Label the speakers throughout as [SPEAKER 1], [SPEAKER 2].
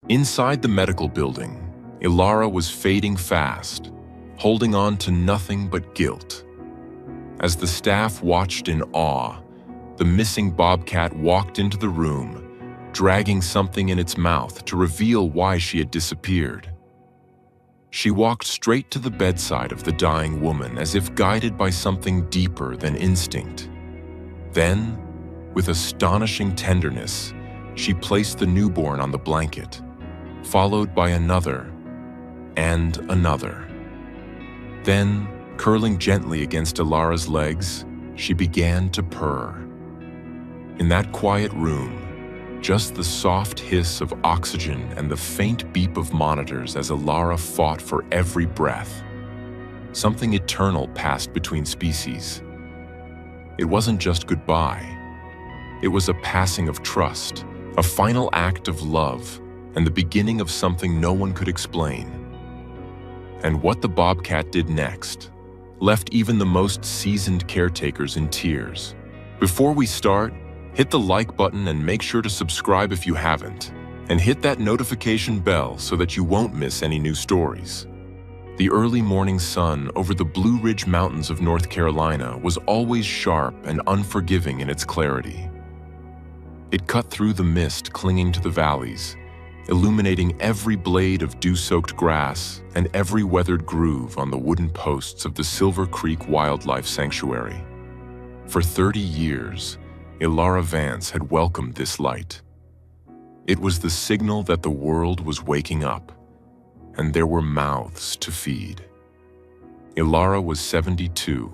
[SPEAKER 1] Inside the medical building, Ilara was fading fast, holding on to nothing but guilt. As the staff watched in awe, the missing Bobcat walked into the room, dragging something in its mouth to reveal why she had disappeared. She walked straight to the bedside of the dying woman as if guided by something deeper than instinct. Then, with astonishing tenderness, she placed the newborn on the blanket, followed by another and another. Then, curling gently against Ilara's legs, she began to purr. In that quiet room, just the soft hiss of oxygen and the faint beep of monitors as Ilara fought for every breath. Something eternal passed between species. It wasn't just goodbye. It was a passing of trust, a final act of love, and the beginning of something no one could explain. And what the Bobcat did next left even the most seasoned caretakers in tears. Before we start, hit the like button and make sure to subscribe if you haven't, and hit that notification bell so that you won't miss any new stories. The early morning sun over the Blue Ridge Mountains of North Carolina was always sharp and unforgiving in its clarity. It cut through the mist clinging to the valleys, illuminating every blade of dew-soaked grass and every weathered groove on the wooden posts of the Silver Creek Wildlife Sanctuary. For 30 years, Ilara Vance had welcomed this light. It was the signal that the world was waking up, and there were mouths to feed. Ilara was 72,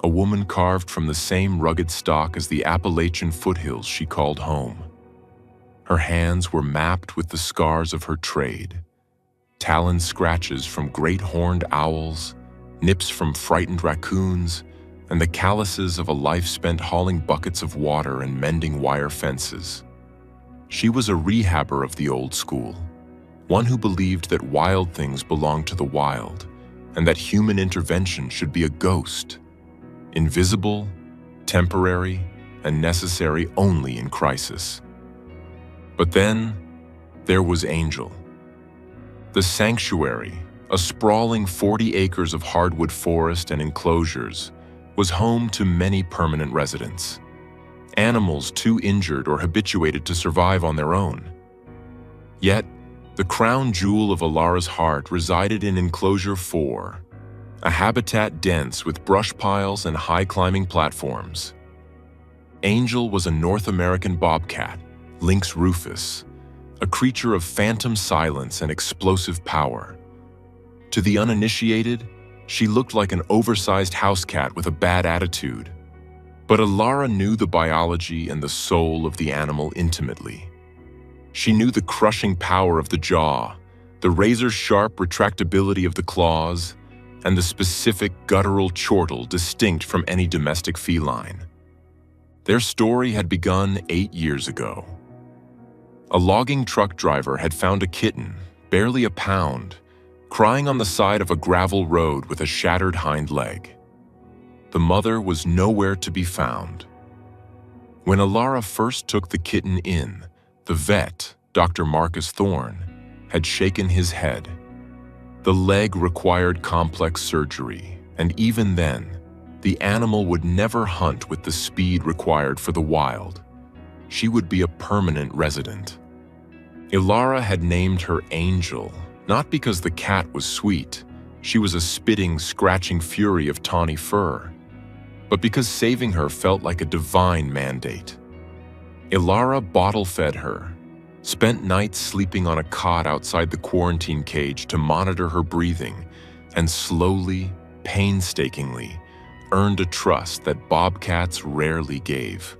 [SPEAKER 1] a woman carved from the same rugged stock as the Appalachian foothills she called home. Her hands were mapped with the scars of her trade, talon scratches from great horned owls, nips from frightened raccoons, and the calluses of a life spent hauling buckets of water and mending wire fences. She was a rehabber of the old school, one who believed that wild things belonged to the wild, and that human intervention should be a ghost, invisible, temporary, and necessary only in crisis. But then, there was Angel. The sanctuary, a sprawling 40 acres of hardwood forest and enclosures, was home to many permanent residents, animals too injured or habituated to survive on their own. Yet, the crown jewel of Ilara's heart resided in Enclosure 4, a habitat dense with brush piles and high-climbing platforms. Angel was a North American bobcat, Lynx rufus, a creature of phantom silence and explosive power. To the uninitiated, she looked like an oversized house cat with a bad attitude. But Ilara knew the biology and the soul of the animal intimately. She knew the crushing power of the jaw, the razor-sharp retractability of the claws, and the specific guttural chortle distinct from any domestic feline. Their story had begun 8 years ago. A logging truck driver had found a kitten, barely a pound, crying on the side of a gravel road with a shattered hind leg. The mother was nowhere to be found. When Ilara first took the kitten in, the vet, Dr. Marcus Thorne, had shaken his head. The leg required complex surgery, and even then, the animal would never hunt with the speed required for the wild. She would be a permanent resident. Ilara had named her Angel, not because the cat was sweet, she was a spitting, scratching fury of tawny fur, but because saving her felt like a divine mandate. Ilara bottle-fed her, spent nights sleeping on a cot outside the quarantine cage to monitor her breathing, and slowly, painstakingly, earned a trust that bobcats rarely gave.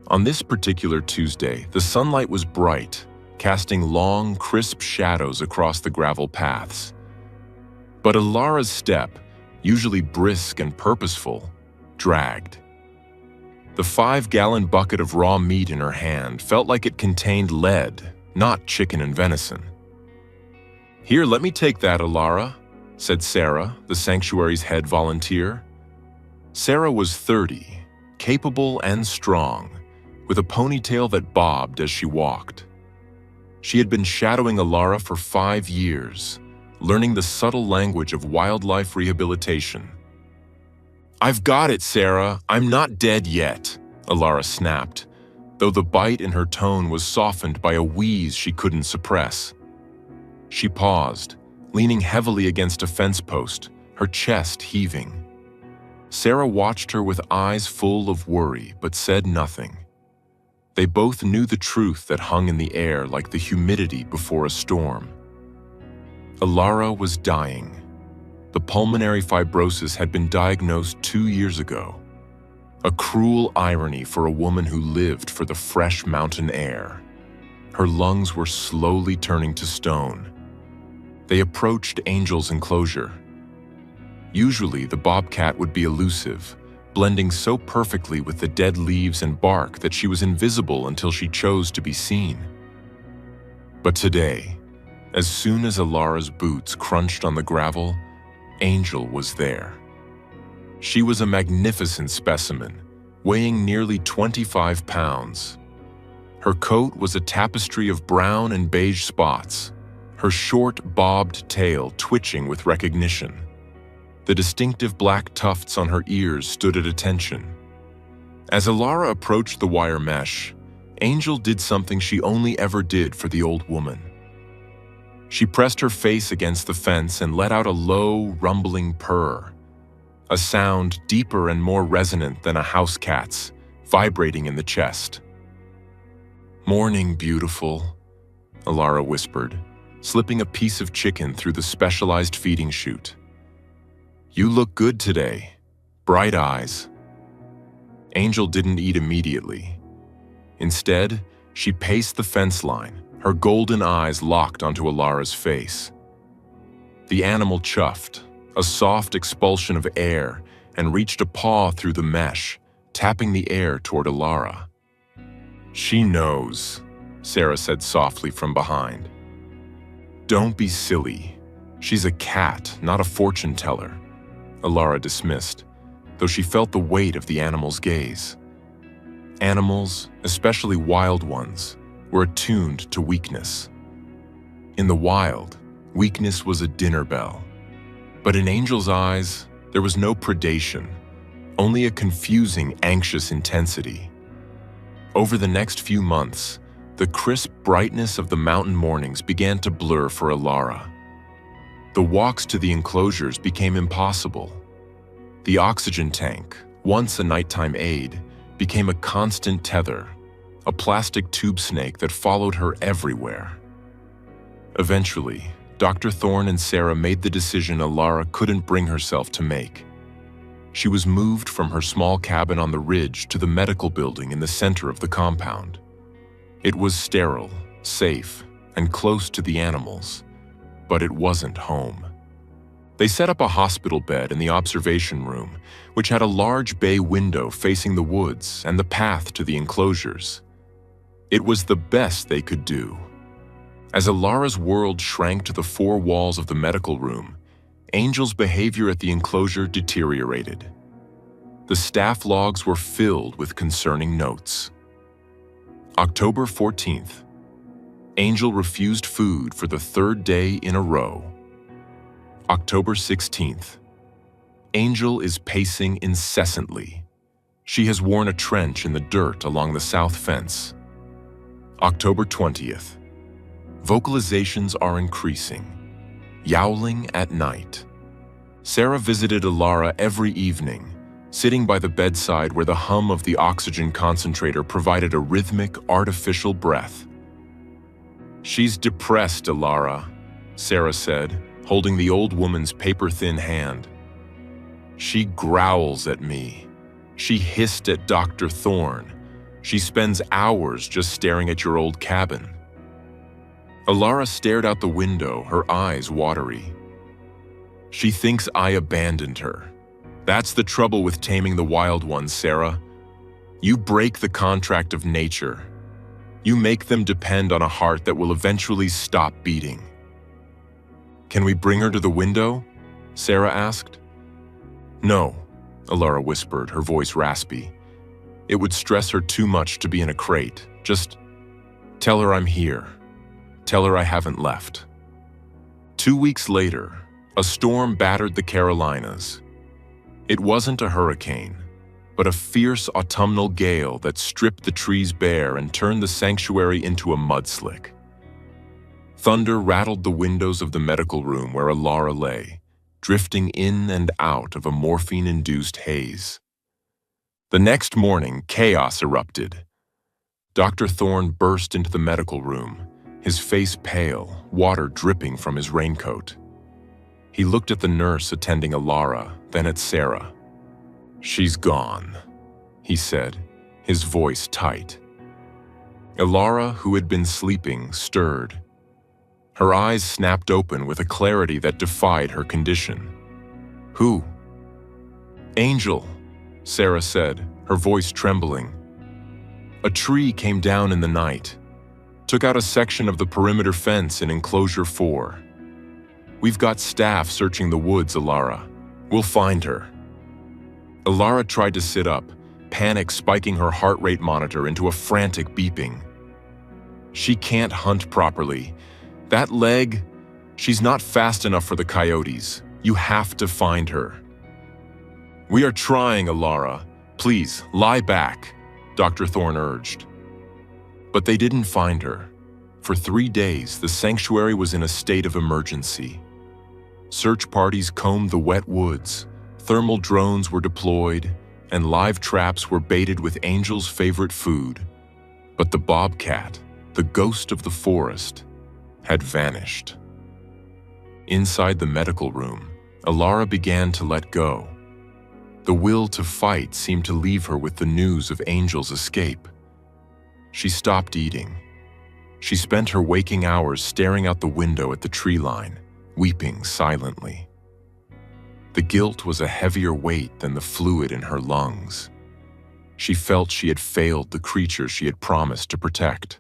[SPEAKER 1] On this particular Tuesday, the sunlight was bright, casting long, crisp shadows across the gravel paths. But Ilara's step, usually brisk and purposeful, dragged. The 5-gallon bucket of raw meat in her hand felt like it contained lead, not chicken and venison. "Here, let me take that, Ilara," said Sarah, the sanctuary's head volunteer. Sarah was 30, capable and strong, with a ponytail that bobbed as she walked. She had been shadowing Alara for 5 years, learning the subtle language of wildlife rehabilitation. "I've got it, Sarah. I'm not dead yet," Alara snapped, though the bite in her tone was softened by a wheeze she couldn't suppress. She paused, leaning heavily against a fence post, her chest heaving. Sarah watched her with eyes full of worry, but said nothing. They both knew the truth that hung in the air like the humidity before a storm. Alara was dying. The pulmonary fibrosis had been diagnosed 2 years ago. A cruel irony for a woman who lived for the fresh mountain air. Her lungs were slowly turning to stone. They approached Angel's enclosure. Usually, the bobcat would be elusive, blending so perfectly with the dead leaves and bark that she was invisible until she chose to be seen. But today, as soon as Alara's boots crunched on the gravel, Angel was there. She was a magnificent specimen, weighing nearly 25 pounds. Her coat was a tapestry of brown and beige spots, her short, bobbed tail twitching with recognition. The distinctive black tufts on her ears stood at attention. As Alara approached the wire mesh, Angel did something she only ever did for the old woman. She pressed her face against the fence and let out a low, rumbling purr, a sound deeper and more resonant than a house cat's, vibrating in the chest. "Morning, beautiful," Alara whispered, slipping a piece of chicken through the specialized feeding chute. "You look good today. Bright eyes." Angel didn't eat immediately. Instead, she paced the fence line, her golden eyes locked onto Alara's face. The animal chuffed, a soft expulsion of air, and reached a paw through the mesh, tapping the air toward Alara. "She knows," Sarah said softly from behind. "Don't be silly. She's a cat, not a fortune teller," Alara dismissed, though she felt the weight of the animal's gaze. Animals, especially wild ones, were attuned to weakness. In the wild, weakness was a dinner bell. But in Angel's eyes, there was no predation, only a confusing, anxious intensity. Over the next few months, the crisp brightness of the mountain mornings began to blur for Alara. The walks to the enclosures became impossible. The oxygen tank, once a nighttime aid, became a constant tether, a plastic tube snake that followed her everywhere. Eventually, Dr. Thorne and Sarah made the decision Alara couldn't bring herself to make. She was moved from her small cabin on the ridge to the medical building in the center of the compound. It was sterile, safe, and close to the animals, but it wasn't home. They set up a hospital bed in the observation room, which had a large bay window facing the woods and the path to the enclosures. It was the best they could do. As Alara's world shrank to the 4 walls of the medical room, Angel's behavior at the enclosure deteriorated. The staff logs were filled with concerning notes. October 14th. Angel refused food for the 3rd day in a row. October 16th. Angel is pacing incessantly. She has worn a trench in the dirt along the south fence. October 20th. Vocalizations are increasing. Yowling at night. Sarah visited Alara every evening, sitting by the bedside where the hum of the oxygen concentrator provided a rhythmic, artificial breath. "She's depressed, Alara," Sarah said, holding the old woman's paper-thin hand. "She growls at me. She hissed at Dr. Thorne. She spends hours just staring at your old cabin." Alara stared out the window, her eyes watery. "She thinks I abandoned her. That's the trouble with taming the wild ones, Sarah. You break the contract of nature. You make them depend on a heart that will eventually stop beating." "Can we bring her to the window?" Sarah asked. "No," Alara whispered, her voice raspy. "It would stress her too much to be in a crate. Just tell her I'm here." Tell her I haven't left." 2 weeks later, a storm battered the Carolinas. It wasn't a hurricane, but a fierce autumnal gale that stripped the trees bare and turned the sanctuary into a mudslick. Thunder rattled the windows of the medical room where Alara lay, drifting in and out of a morphine-induced haze. The next morning, chaos erupted. Dr. Thorne burst into the medical room, his face pale, water dripping from his raincoat. He looked at the nurse attending Alara, then at Sarah. "She's gone," he said, his voice tight. Alara, who had been sleeping, stirred. Her eyes snapped open with a clarity that defied her condition. "Who?" "Angel," Sarah said, her voice trembling. "A tree came down in the night, took out a section of the perimeter fence in enclosure 4. We've got staff searching the woods, Alara. We'll find her." Alara tried to sit up, panic spiking her heart rate monitor into a frantic beeping. "She can't hunt properly. That leg, she's not fast enough for the coyotes. You have to find her." "We are trying, Alara. Please, lie back," Dr. Thorne urged. But they didn't find her. For 3 days, the sanctuary was in a state of emergency. Search parties combed the wet woods, thermal drones were deployed, and live traps were baited with Angel's favorite food. But the bobcat, the ghost of the forest, had vanished. Inside the medical room, Alara began to let go. The will to fight seemed to leave her with the news of Angel's escape. She stopped eating. She spent her waking hours staring out the window at the tree line, weeping silently. The guilt was a heavier weight than the fluid in her lungs. She felt she had failed the creature she had promised to protect.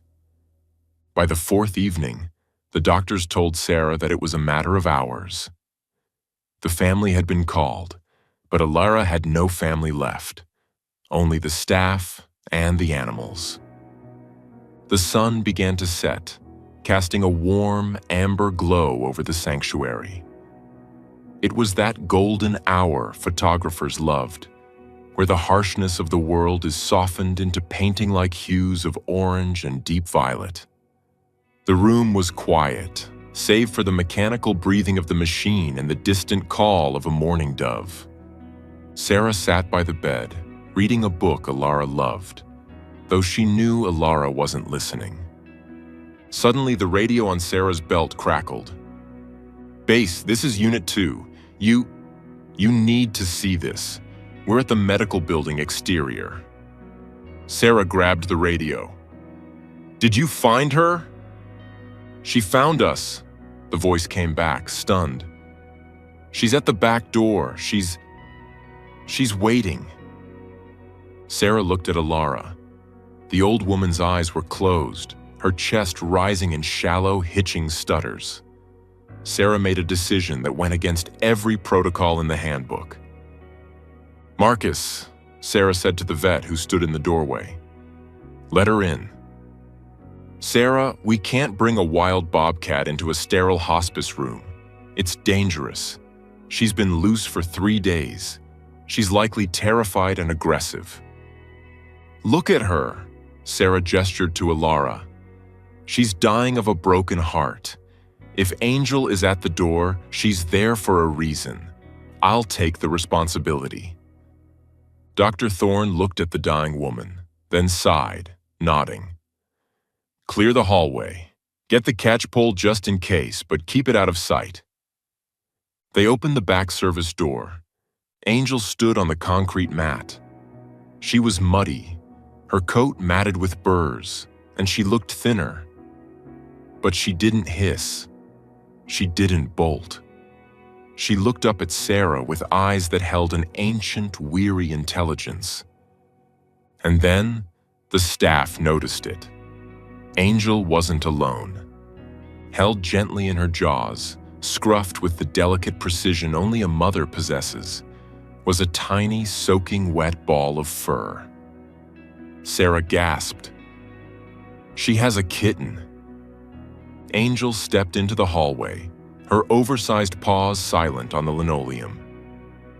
[SPEAKER 1] By the 4th evening, the doctors told Sarah that it was a matter of hours. The family had been called, but Alara had no family left, only the staff and the animals. The sun began to set, casting a warm, amber glow over the sanctuary. It was that golden hour photographers loved, where the harshness of the world is softened into painting-like hues of orange and deep violet. The room was quiet, save for the mechanical breathing of the machine and the distant call of a mourning dove. Sarah sat by the bed, reading a book Alara loved, though she knew Alara wasn't listening. Suddenly, the radio on Sarah's belt crackled. "Base, this is Unit 2. You need to see this. We're at the medical building exterior." Sarah grabbed the radio. "Did you find her?" "She found us," the voice came back, stunned. "She's at the back door. She's waiting." Sarah looked at Alara. The old woman's eyes were closed, her chest rising in shallow, hitching stutters. Sarah made a decision that went against every protocol in the handbook. "Marcus," Sarah said to the vet who stood in the doorway. "Let her in." "Sarah, we can't bring a wild bobcat into a sterile hospice room. It's dangerous. She's been loose for 3 days. She's likely terrified and aggressive." "Look at her," Sarah gestured to Alara. "She's dying of a broken heart. If Angel is at the door, she's there for a reason. I'll take the responsibility." Dr. Thorne looked at the dying woman, then sighed, nodding. "Clear the hallway. Get the catch pole just in case, but keep it out of sight." They opened the back service door. Angel stood on the concrete mat. She was muddy, her coat matted with burrs, and she looked thinner. But she didn't hiss. She didn't bolt. She looked up at Sarah with eyes that held an ancient, weary intelligence. And then, the staff noticed it. Angel wasn't alone. Held gently in her jaws, scruffed with the delicate precision only a mother possesses, was a tiny, soaking wet ball of fur. Sarah gasped. "She has a kitten." Angel stepped into the hallway, her oversized paws silent on the linoleum.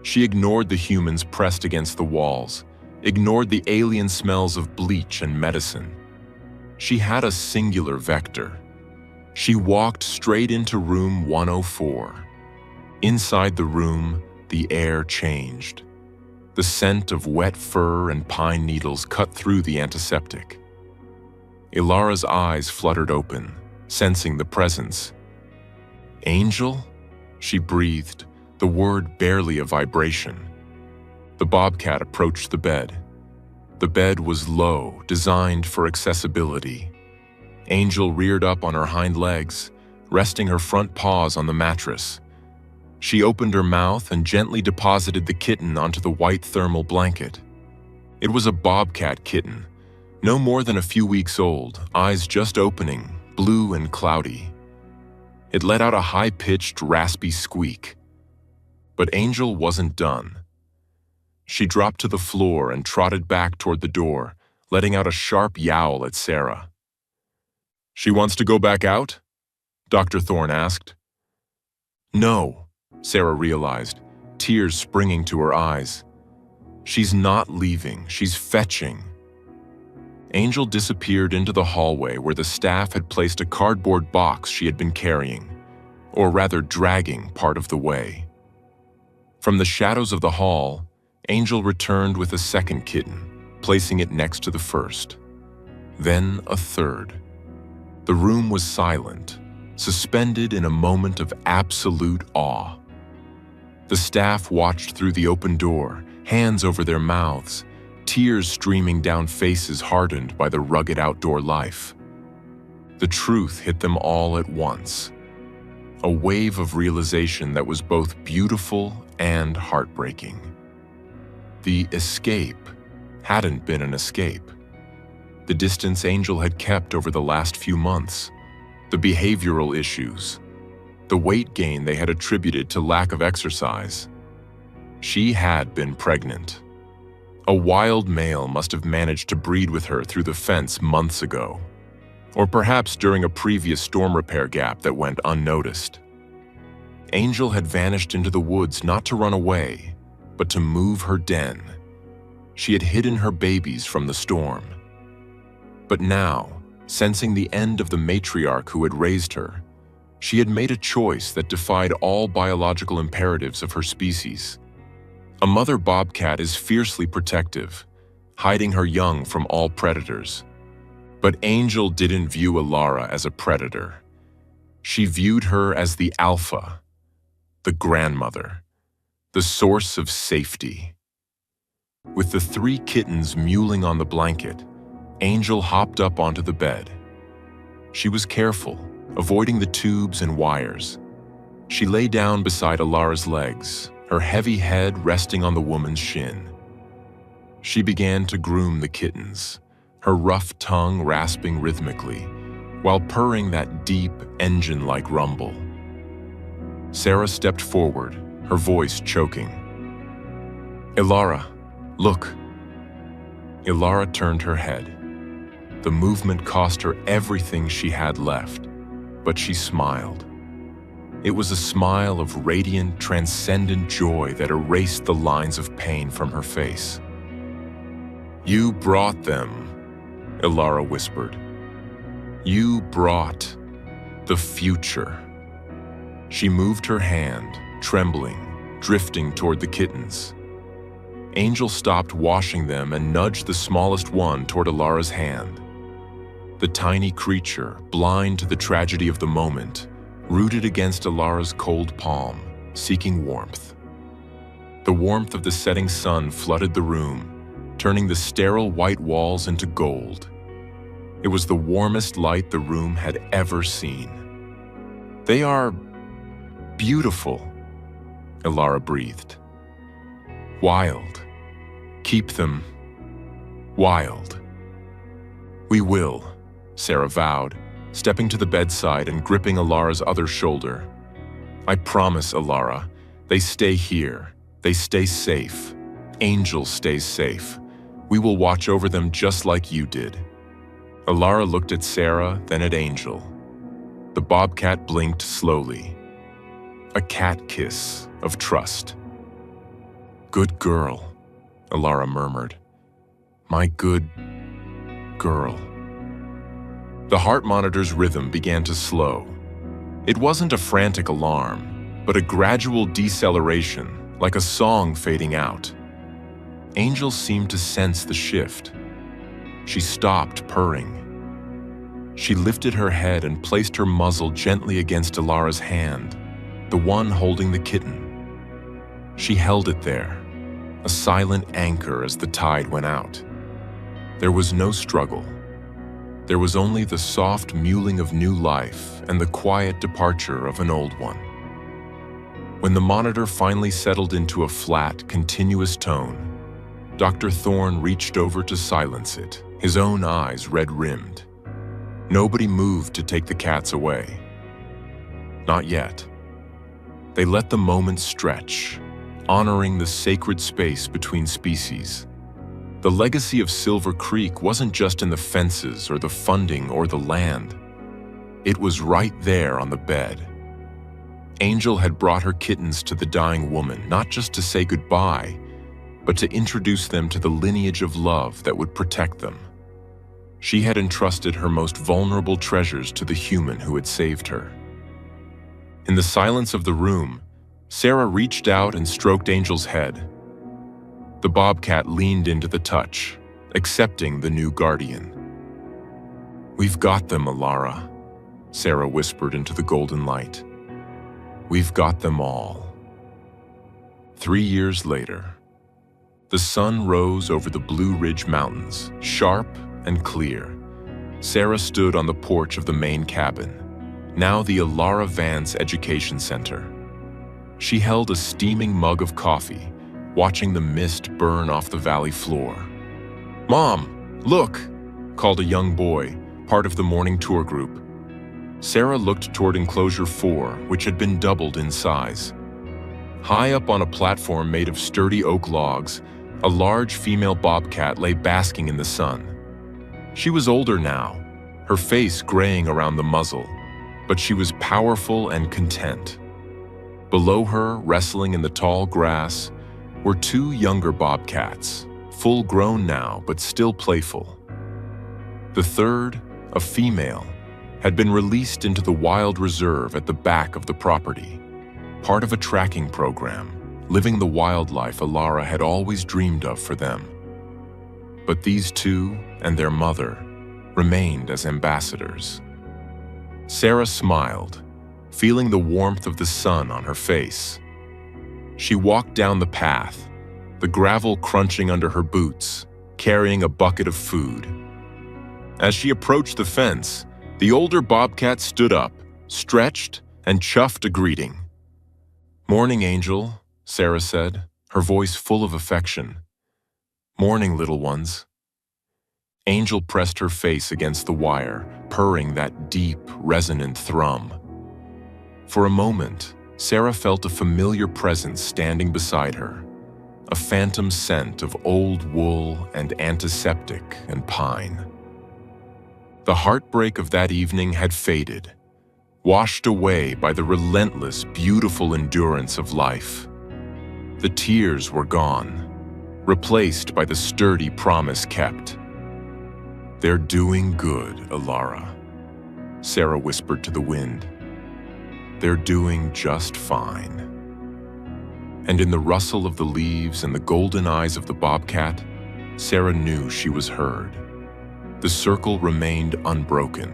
[SPEAKER 1] She ignored the humans pressed against the walls, ignored the alien smells of bleach and medicine. She had a singular vector. She walked straight into room 104. Inside the room, the air changed. The scent of wet fur and pine needles cut through the antiseptic. Ilara's eyes fluttered open, sensing the presence. "Angel?" She breathed, the word barely a vibration. The Bobcat approached the bed. The bed was low, designed for accessibility. Angel reared up on her hind legs, resting her front paws on the mattress. She opened her mouth and gently deposited the kitten onto the white thermal blanket. It was a Bobcat kitten, no more than a few weeks old, eyes just opening, blue and cloudy. It let out a high-pitched, raspy squeak. But Angel wasn't done. She dropped to the floor and trotted back toward the door, letting out a sharp yowl at Sarah. "She wants to go back out?" Dr. Thorne asked. "No," Sarah realized, tears springing to her eyes. "She's not leaving, she's fetching." Angel disappeared into the hallway where the staff had placed a cardboard box she had been carrying, or rather dragging part of the way. From the shadows of the hall, Angel returned with a second kitten, placing it next to the first. Then a third. The room was silent, suspended in a moment of absolute awe. The staff watched through the open door, hands over their mouths, tears streaming down faces hardened by the rugged outdoor life. The truth hit them all at once. A wave of realization that was both beautiful and heartbreaking. The escape hadn't been an escape. The distance Angel had kept over the last few months, the behavioral issues, the weight gain they had attributed to lack of exercise. She had been pregnant. A wild male must have managed to breed with her through the fence months ago, or perhaps during a previous storm repair gap that went unnoticed. Angel had vanished into the woods not to run away, but to move her den. She had hidden her babies from the storm. But now, sensing the end of the matriarch who had raised her, she had made a choice that defied all biological imperatives of her species. A mother bobcat is fiercely protective, hiding her young from all predators. But Angel didn't view Ilara as a predator. She viewed her as the alpha, the grandmother, the source of safety. With the 3 kittens mewling on the blanket, Angel hopped up onto the bed. She was careful, avoiding the tubes and wires. She lay down beside Ilara's legs, her heavy head resting on the woman's shin. She began to groom the kittens, her rough tongue rasping rhythmically, while purring that deep, engine-like rumble. Sarah stepped forward, her voice choking. "Ilara, look." Ilara turned her head. The movement cost her everything she had left, but she smiled. It was a smile of radiant, transcendent joy that erased the lines of pain from her face. "You brought them," Ilara whispered. "You brought the future." She moved her hand, trembling, drifting toward the kittens. Angel stopped washing them and nudged the smallest one toward Ilara's hand. The tiny creature, blind to the tragedy of the moment, rooted against Ilara's cold palm, seeking warmth. The warmth of the setting sun flooded the room, turning the sterile white walls into gold. It was the warmest light the room had ever seen. "They are beautiful," Ilara breathed. "Wild. Keep them wild." "We will," Sarah vowed, stepping to the bedside and gripping Ilara's other shoulder. "I promise, Ilara, they stay here. They stay safe. Angel stays safe. We will watch over them just like you did." Ilara looked at Sarah, then at Angel. The bobcat blinked slowly. A cat kiss of trust. "Good girl," Alara murmured. "My good girl." The heart monitor's rhythm began to slow. It wasn't a frantic alarm, but a gradual deceleration, like a song fading out. Angel seemed to sense the shift. She stopped purring. She lifted her head and placed her muzzle gently against Alara's hand, the one holding the kitten. She held it there, a silent anchor as the tide went out. There was no struggle. There was only the soft mewling of new life and the quiet departure of an old one. When the monitor finally settled into a flat, continuous tone, Dr. Thorne reached over to silence it, his own eyes red-rimmed. Nobody moved to take the cats away. Not yet. They let the moment stretch, honoring the sacred space between species. The legacy of Silver Creek wasn't just in the fences or the funding or the land. It was right there on the bed. Angel had brought her kittens to the dying woman, not just to say goodbye, but to introduce them to the lineage of love that would protect them. She had entrusted her most vulnerable treasures to the human who had saved her. In the silence of the room, Sarah reached out and stroked Angel's head. The bobcat leaned into the touch, accepting the new guardian. "We've got them, Alara," Sarah whispered into the golden light. "We've got them all." 3 years later, the sun rose over the Blue Ridge Mountains, sharp and clear. Sarah stood on the porch of the main cabin, now the Alara Vance Education Center. She held a steaming mug of coffee, watching the mist burn off the valley floor. "Mom, look!" called a young boy, part of the morning tour group. Sarah looked toward enclosure 4, which had been doubled in size. High up on a platform made of sturdy oak logs, a large female bobcat lay basking in the sun. She was older now, her face graying around the muzzle, but she was powerful and content. Below her, wrestling in the tall grass, were 2 younger bobcats, full-grown now but still playful. The third, a female, had been released into the wild reserve at the back of the property, part of a tracking program, living the wildlife Alara had always dreamed of for them. But these 2 and their mother remained as ambassadors. Sarah smiled, feeling the warmth of the sun on her face. She walked down the path, the gravel crunching under her boots, carrying a bucket of food. As she approached the fence, the older bobcat stood up, stretched, and chuffed a greeting. "Morning, Angel," Sarah said, her voice full of affection. "Morning, little ones." Angel pressed her face against the wire, purring that deep, resonant thrum. For a moment, Sarah felt a familiar presence standing beside her, a phantom scent of old wool and antiseptic and pine. The heartbreak of that evening had faded, washed away by the relentless, beautiful endurance of life. The tears were gone, replaced by the sturdy promise kept. "They're doing good, Alara," Sarah whispered to the wind. "They're doing just fine." And in the rustle of the leaves and the golden eyes of the bobcat, Sarah knew she was heard. The circle remained unbroken,